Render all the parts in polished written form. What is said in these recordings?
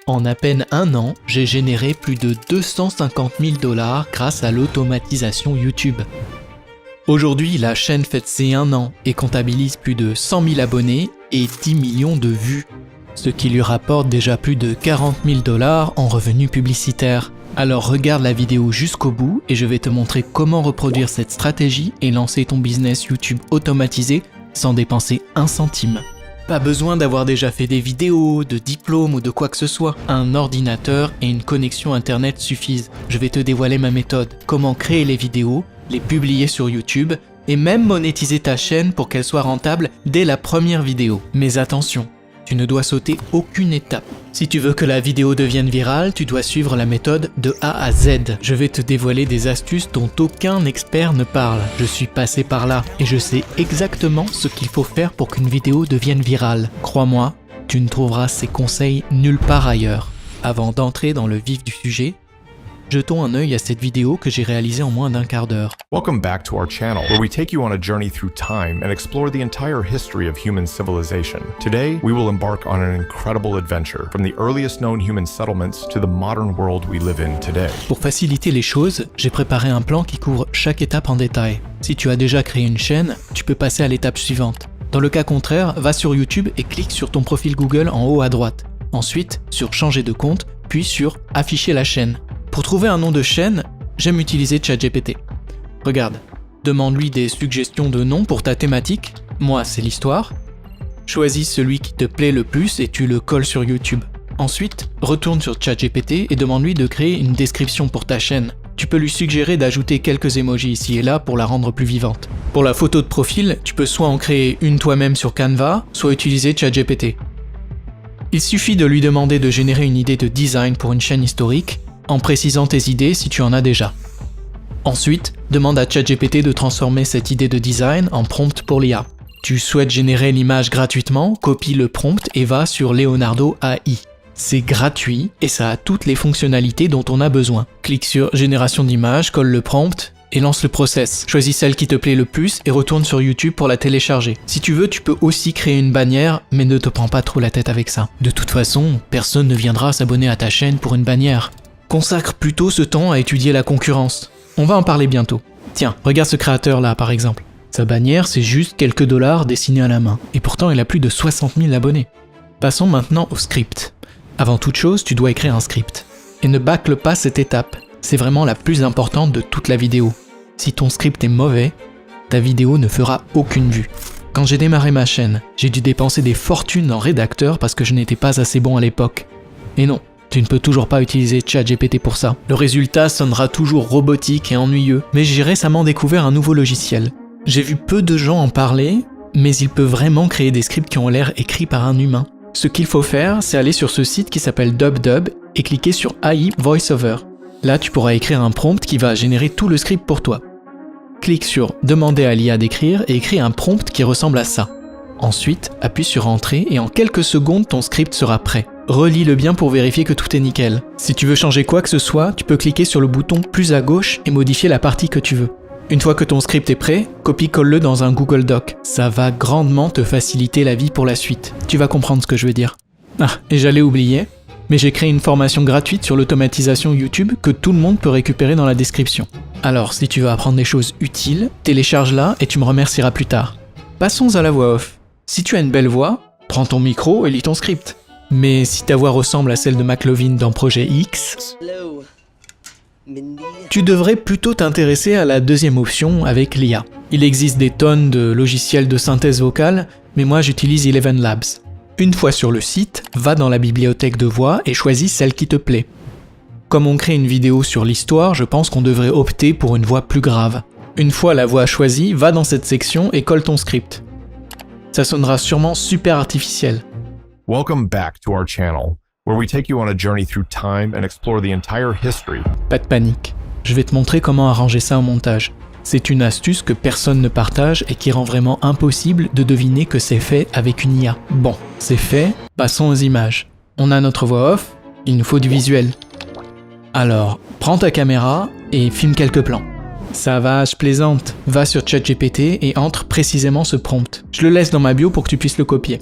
En à peine un an, j'ai généré plus de 250 000 $ grâce à l'automatisation YouTube. Aujourd'hui, la chaîne fête ses 1 an et comptabilise plus de 100 000 abonnés et 10 millions de vues, ce qui lui rapporte déjà plus de 40 000 $ en revenus publicitaires. Alors regarde la vidéo jusqu'au bout et je vais te montrer comment reproduire cette stratégie et lancer ton business YouTube automatisé sans dépenser un centime. Pas besoin d'avoir déjà fait des vidéos, de diplômes ou de quoi que ce soit. Un ordinateur et une connexion internet suffisent. Je vais te dévoiler ma méthode. Comment créer les vidéos, les publier sur YouTube et même monétiser ta chaîne pour qu'elle soit rentable dès la première vidéo. Mais attention, tu ne dois sauter aucune étape. Si tu veux que la vidéo devienne virale, tu dois suivre la méthode de A à Z. Je vais te dévoiler des astuces dont aucun expert ne parle. Je suis passé par là et je sais exactement ce qu'il faut faire pour qu'une vidéo devienne virale. Crois-moi, tu ne trouveras ces conseils nulle part ailleurs. Avant d'entrer dans le vif du sujet, jetons un œil à cette vidéo que j'ai réalisée en moins d'1/4 d'heure. Welcome back to our channel, where we take you on a journey through time and explore the entire history of human civilization. Today, we will embark on an incredible adventure, from the earliest known human settlements to the modern world we live in today. Pour faciliter les choses, j'ai préparé un plan qui couvre chaque étape en détail. Si tu as déjà créé une chaîne, tu peux passer à l'étape suivante. Dans le cas contraire, va sur YouTube et clique sur ton profil Google en haut à droite. Ensuite, sur Changer de compte, puis sur Afficher la chaîne. Pour trouver un nom de chaîne, j'aime utiliser ChatGPT. Regarde, demande-lui des suggestions de noms pour ta thématique. Moi, c'est l'histoire. Choisis celui qui te plaît le plus et tu le colles sur YouTube. Ensuite, retourne sur ChatGPT et demande-lui de créer une description pour ta chaîne. Tu peux lui suggérer d'ajouter quelques emojis ici et là pour la rendre plus vivante. Pour la photo de profil, tu peux soit en créer une toi-même sur Canva, soit utiliser ChatGPT. Il suffit de lui demander de générer une idée de design pour une chaîne historique, en précisant tes idées si tu en as déjà. Ensuite, demande à ChatGPT de transformer cette idée de design en prompt pour l'IA. Tu souhaites générer l'image gratuitement, copie le prompt et va sur Leonardo AI. C'est gratuit et ça a toutes les fonctionnalités dont on a besoin. Clique sur Génération d'image, colle le prompt et lance le process. Choisis celle qui te plaît le plus et retourne sur YouTube pour la télécharger. Si tu veux, tu peux aussi créer une bannière, mais ne te prends pas trop la tête avec ça. De toute façon, personne ne viendra s'abonner à ta chaîne pour une bannière. Consacre plutôt ce temps à étudier la concurrence. On va en parler bientôt. Tiens, regarde ce créateur là par exemple. Sa bannière, c'est juste quelques dollars dessinés à la main. Et pourtant, il a plus de 60 000 abonnés. Passons maintenant au script. Avant toute chose, tu dois écrire un script. Et ne bâcle pas cette étape. C'est vraiment la plus importante de toute la vidéo. Si ton script est mauvais, ta vidéo ne fera aucune vue. Quand j'ai démarré ma chaîne, j'ai dû dépenser des fortunes en rédacteur parce que je n'étais pas assez bon à l'époque. Et non, tu ne peux toujours pas utiliser ChatGPT pour ça. Le résultat sonnera toujours robotique et ennuyeux, mais j'ai récemment découvert un nouveau logiciel. J'ai vu peu de gens en parler, mais il peut vraiment créer des scripts qui ont l'air écrits par un humain. Ce qu'il faut faire, c'est aller sur ce site qui s'appelle DubDub et cliquer sur AI VoiceOver. Là, tu pourras écrire un prompt qui va générer tout le script pour toi. Clique sur Demander à l'IA d'écrire et écris un prompt qui ressemble à ça. Ensuite, appuie sur Entrée et en quelques secondes, ton script sera prêt. Relis-le bien pour vérifier que tout est nickel. Si tu veux changer quoi que ce soit, tu peux cliquer sur le bouton plus à gauche et modifier la partie que tu veux. Une fois que ton script est prêt, copie-colle-le dans un Google Doc. Ça va grandement te faciliter la vie pour la suite. Tu vas comprendre ce que je veux dire. Ah, et j'allais oublier, mais j'ai créé une formation gratuite sur l'automatisation YouTube que tout le monde peut récupérer dans la description. Alors, si tu veux apprendre des choses utiles, télécharge-la et tu me remercieras plus tard. Passons à la voix off. Si tu as une belle voix, prends ton micro et lis ton script. Mais si ta voix ressemble à celle de McLovin dans Projet X, tu devrais plutôt t'intéresser à la deuxième option avec l'IA. Il existe des tonnes de logiciels de synthèse vocale, mais moi j'utilise Eleven Labs. Une fois sur le site, va dans la bibliothèque de voix et choisis celle qui te plaît. Comme on crée une vidéo sur l'histoire, je pense qu'on devrait opter pour une voix plus grave. Une fois la voix choisie, va dans cette section et colle ton script. Ça sonnera sûrement super artificiel. Welcome back to our channel, where we take you on a journey through time and explore the entire history. Pas de panique, je vais te montrer comment arranger ça au montage. C'est une astuce que personne ne partage et qui rend vraiment impossible de deviner que c'est fait avec une IA. Bon, c'est fait, passons aux images. On a notre voix off, il nous faut du visuel. Alors, prends ta caméra et filme quelques plans. Ça va, je plaisante. Va sur ChatGPT et entre précisément ce prompt. Je le laisse dans ma bio pour que tu puisses le copier.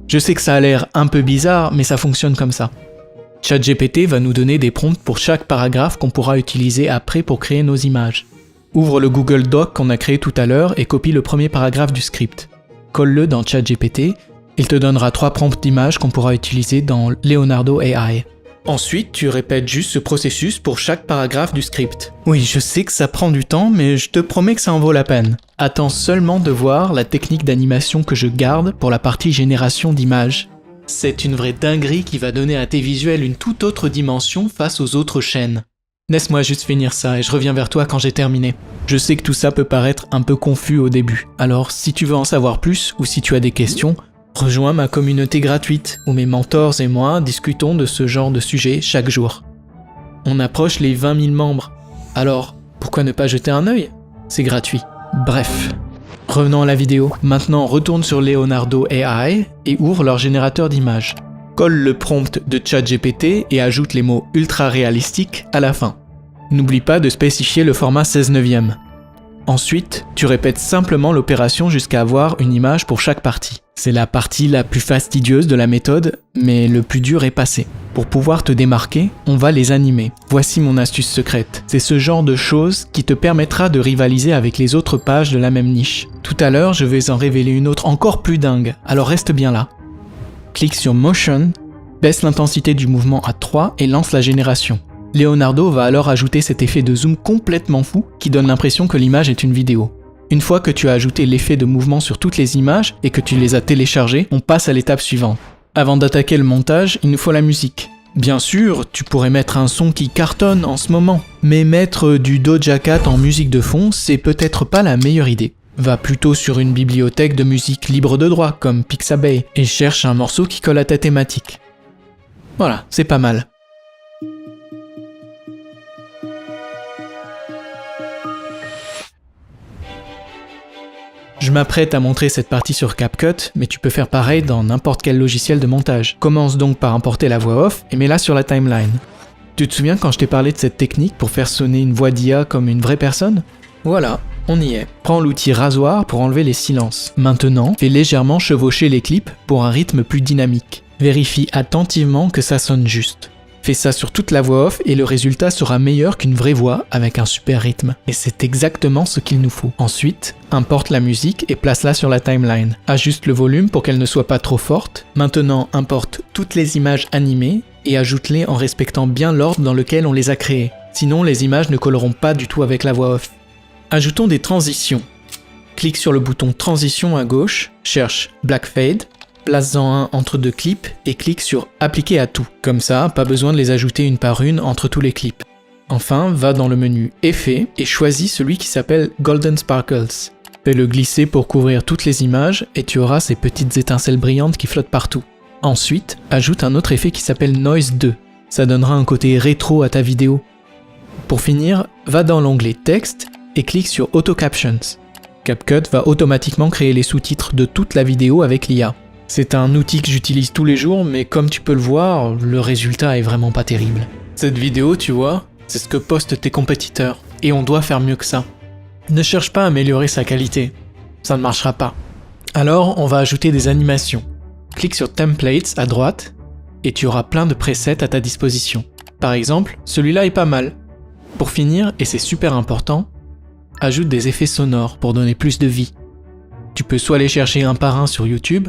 Je sais que ça a l'air un peu bizarre, mais ça fonctionne comme ça. ChatGPT va nous donner des prompts pour chaque paragraphe qu'on pourra utiliser après pour créer nos images. Ouvre le Google Doc qu'on a créé tout à l'heure et copie le premier paragraphe du script. Colle-le dans ChatGPT, il te donnera 3 prompts d'images qu'on pourra utiliser dans Leonardo AI. Ensuite, tu répètes juste ce processus pour chaque paragraphe du script. Oui, je sais que ça prend du temps, mais je te promets que ça en vaut la peine. Attends seulement de voir la technique d'animation que je garde pour la partie génération d'images. C'est une vraie dinguerie qui va donner à tes visuels une toute autre dimension face aux autres chaînes. Laisse-moi juste finir ça et je reviens vers toi quand j'ai terminé. Je sais que tout ça peut paraître un peu confus au début, alors si tu veux en savoir plus ou si tu as des questions, rejoins ma communauté gratuite où mes mentors et moi discutons de ce genre de sujet chaque jour. On approche les 20 000 membres, alors pourquoi ne pas jeter un œil ? C'est gratuit. Bref, revenons à la vidéo. Maintenant, retourne sur Leonardo AI et ouvre leur générateur d'images. Colle le prompt de ChatGPT et ajoute les mots ultra réalistiques à la fin. N'oublie pas de spécifier le format 16/9. Ensuite, tu répètes simplement l'opération jusqu'à avoir une image pour chaque partie. C'est la partie la plus fastidieuse de la méthode, mais le plus dur est passé. Pour pouvoir te démarquer, on va les animer. Voici mon astuce secrète. C'est ce genre de choses qui te permettra de rivaliser avec les autres pages de la même niche. Tout à l'heure, je vais en révéler une autre encore plus dingue, alors reste bien là. Clique sur Motion, baisse l'intensité du mouvement à 3 et lance la génération. Leonardo va alors ajouter cet effet de zoom complètement fou qui donne l'impression que l'image est une vidéo. Une fois que tu as ajouté l'effet de mouvement sur toutes les images et que tu les as téléchargées, on passe à l'étape suivante. Avant d'attaquer le montage, il nous faut la musique. Bien sûr, tu pourrais mettre un son qui cartonne en ce moment, mais mettre du Doja Cat en musique de fond, c'est peut-être pas la meilleure idée. Va plutôt sur une bibliothèque de musique libre de droit comme Pixabay et cherche un morceau qui colle à ta thématique. Voilà, c'est pas mal. Je m'apprête à montrer cette partie sur CapCut, mais tu peux faire pareil dans n'importe quel logiciel de montage. Commence donc par importer la voix off et mets-la sur la timeline. Tu te souviens quand je t'ai parlé de cette technique pour faire sonner une voix d'IA comme une vraie personne ? Voilà, on y est. Prends l'outil rasoir pour enlever les silences. Maintenant, fais légèrement chevaucher les clips pour un rythme plus dynamique. Vérifie attentivement que ça sonne juste. Fais ça sur toute la voix off et le résultat sera meilleur qu'une vraie voix avec un super rythme. Et c'est exactement ce qu'il nous faut. Ensuite, importe la musique et place-la sur la timeline. Ajuste le volume pour qu'elle ne soit pas trop forte. Maintenant, importe toutes les images animées et ajoute-les en respectant bien l'ordre dans lequel on les a créées. Sinon, les images ne colleront pas du tout avec la voix off. Ajoutons des transitions. Clique sur le bouton transition à gauche, cherche Black Fade, place-en un entre 2 clips et clique sur Appliquer à tout. Comme ça, pas besoin de les ajouter une par une entre tous les clips. Enfin, va dans le menu Effets et choisis celui qui s'appelle Golden Sparkles. Fais-le glisser pour couvrir toutes les images et tu auras ces petites étincelles brillantes qui flottent partout. Ensuite, ajoute un autre effet qui s'appelle Noise 2. Ça donnera un côté rétro à ta vidéo. Pour finir, va dans l'onglet Texte et clique sur Auto Captions. CapCut va automatiquement créer les sous-titres de toute la vidéo avec l'IA. C'est un outil que j'utilise tous les jours, mais comme tu peux le voir, le résultat est vraiment pas terrible. Cette vidéo, tu vois, c'est ce que postent tes compétiteurs, et on doit faire mieux que ça. Ne cherche pas à améliorer sa qualité, ça ne marchera pas. Alors, on va ajouter des animations. Clique sur Templates à droite, et tu auras plein de presets à ta disposition. Par exemple, celui-là est pas mal. Pour finir, et c'est super important, ajoute des effets sonores pour donner plus de vie. Tu peux soit les chercher un par un sur YouTube,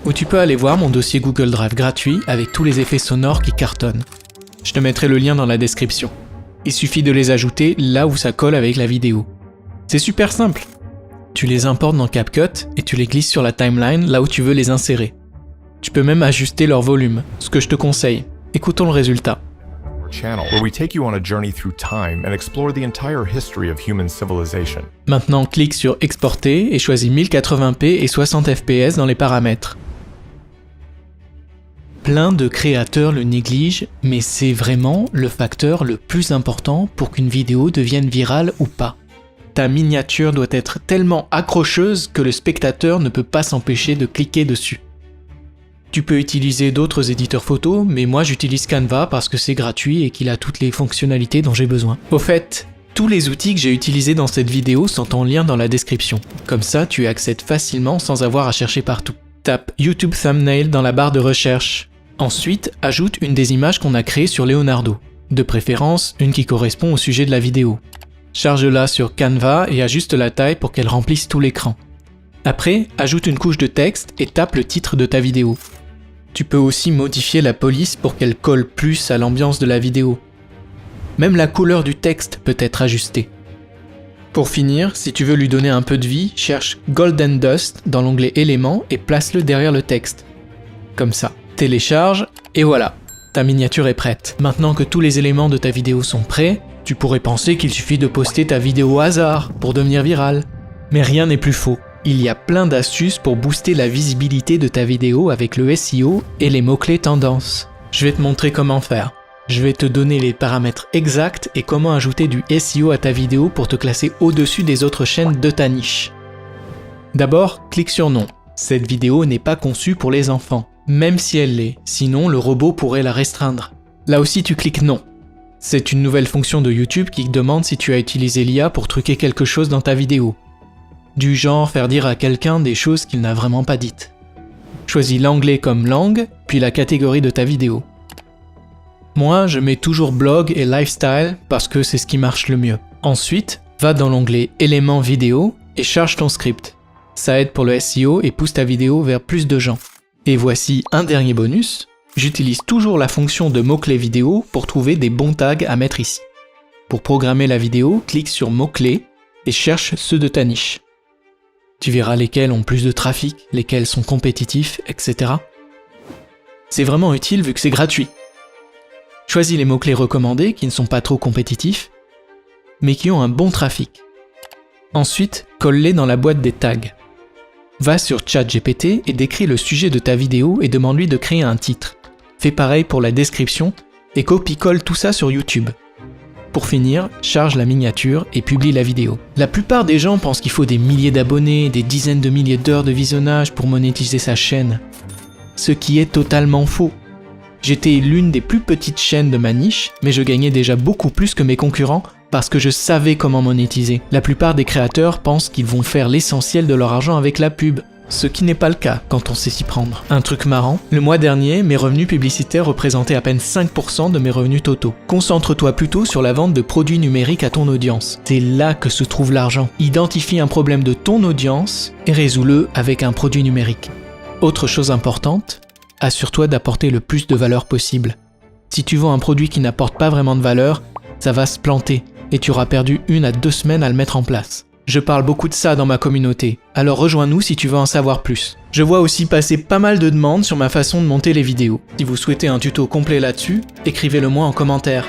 ou tu peux aller voir mon dossier Google Drive gratuit avec tous les effets sonores qui cartonnent. Je te mettrai le lien dans la description. Il suffit de les ajouter là où ça colle avec la vidéo. C'est super simple. Tu les importes dans CapCut et tu les glisses sur la timeline là où tu veux les insérer. Tu peux même ajuster leur volume, ce que je te conseille. Écoutons le résultat. Where we take you on a journey through time and explore the entire history of human civilization. Maintenant, clique sur Exporter et choisis 1080p et 60 fps dans les paramètres. Plein de créateurs le négligent, mais c'est vraiment le facteur le plus important pour qu'une vidéo devienne virale ou pas. Ta miniature doit être tellement accrocheuse que le spectateur ne peut pas s'empêcher de cliquer dessus. Tu peux utiliser d'autres éditeurs photos, mais moi j'utilise Canva parce que c'est gratuit et qu'il a toutes les fonctionnalités dont j'ai besoin. Au fait, tous les outils que j'ai utilisés dans cette vidéo sont en lien dans la description. Comme ça, tu y accèdes facilement sans avoir à chercher partout. Tape YouTube Thumbnail dans la barre de recherche. Ensuite, ajoute une des images qu'on a créées sur Leonardo. De préférence, une qui correspond au sujet de la vidéo. Charge-la sur Canva et ajuste la taille pour qu'elle remplisse tout l'écran. Après, ajoute une couche de texte et tape le titre de ta vidéo. Tu peux aussi modifier la police pour qu'elle colle plus à l'ambiance de la vidéo. Même la couleur du texte peut être ajustée. Pour finir, si tu veux lui donner un peu de vie, cherche Golden Dust dans l'onglet Éléments et place-le derrière le texte. Comme ça. Télécharge et voilà, ta miniature est prête. Maintenant que tous les éléments de ta vidéo sont prêts, tu pourrais penser qu'il suffit de poster ta vidéo au hasard pour devenir virale. Mais rien n'est plus faux. Il y a plein d'astuces pour booster la visibilité de ta vidéo avec le SEO et les mots-clés tendances. Je vais te montrer comment faire. Je vais te donner les paramètres exacts et comment ajouter du SEO à ta vidéo pour te classer au-dessus des autres chaînes de ta niche. D'abord, clique sur non. Cette vidéo n'est pas conçue pour les enfants, même si elle l'est, sinon le robot pourrait la restreindre. Là aussi tu cliques non. C'est une nouvelle fonction de YouTube qui demande si tu as utilisé l'IA pour truquer quelque chose dans ta vidéo. Du genre faire dire à quelqu'un des choses qu'il n'a vraiment pas dites. Choisis l'anglais comme langue, puis la catégorie de ta vidéo. Moi, je mets toujours blog et lifestyle parce que c'est ce qui marche le mieux. Ensuite, va dans l'onglet éléments vidéo et charge ton script. Ça aide pour le SEO et pousse ta vidéo vers plus de gens. Et voici un dernier bonus, j'utilise toujours la fonction de mots-clés vidéo pour trouver des bons tags à mettre ici. Pour programmer la vidéo, clique sur mots-clés et cherche ceux de ta niche. Tu verras lesquels ont plus de trafic, lesquels sont compétitifs, etc. C'est vraiment utile vu que c'est gratuit. Choisis les mots-clés recommandés qui ne sont pas trop compétitifs, mais qui ont un bon trafic. Ensuite, colle-les dans la boîte des tags. Va sur ChatGPT et décris le sujet de ta vidéo et demande-lui de créer un titre. Fais pareil pour la description et copie-colle tout ça sur YouTube. Pour finir, charge la miniature et publie la vidéo. La plupart des gens pensent qu'il faut des milliers d'abonnés, des dizaines de milliers d'heures de visionnage pour monétiser sa chaîne. Ce qui est totalement faux. J'étais l'une des plus petites chaînes de ma niche, mais je gagnais déjà beaucoup plus que mes concurrents parce que je savais comment monétiser. La plupart des créateurs pensent qu'ils vont faire l'essentiel de leur argent avec la pub, ce qui n'est pas le cas quand on sait s'y prendre. Un truc marrant, le mois dernier, mes revenus publicitaires représentaient à peine 5% de mes revenus totaux. Concentre-toi plutôt sur la vente de produits numériques à ton audience. C'est là que se trouve l'argent. Identifie un problème de ton audience et résous-le avec un produit numérique. Autre chose importante, assure-toi d'apporter le plus de valeur possible. Si tu vends un produit qui n'apporte pas vraiment de valeur, ça va se planter et tu auras perdu 1 à 2 semaines à le mettre en place. Je parle beaucoup de ça dans ma communauté, alors rejoins-nous si tu veux en savoir plus. Je vois aussi passer pas mal de demandes sur ma façon de monter les vidéos. Si vous souhaitez un tuto complet là-dessus, écrivez-le moi en commentaire.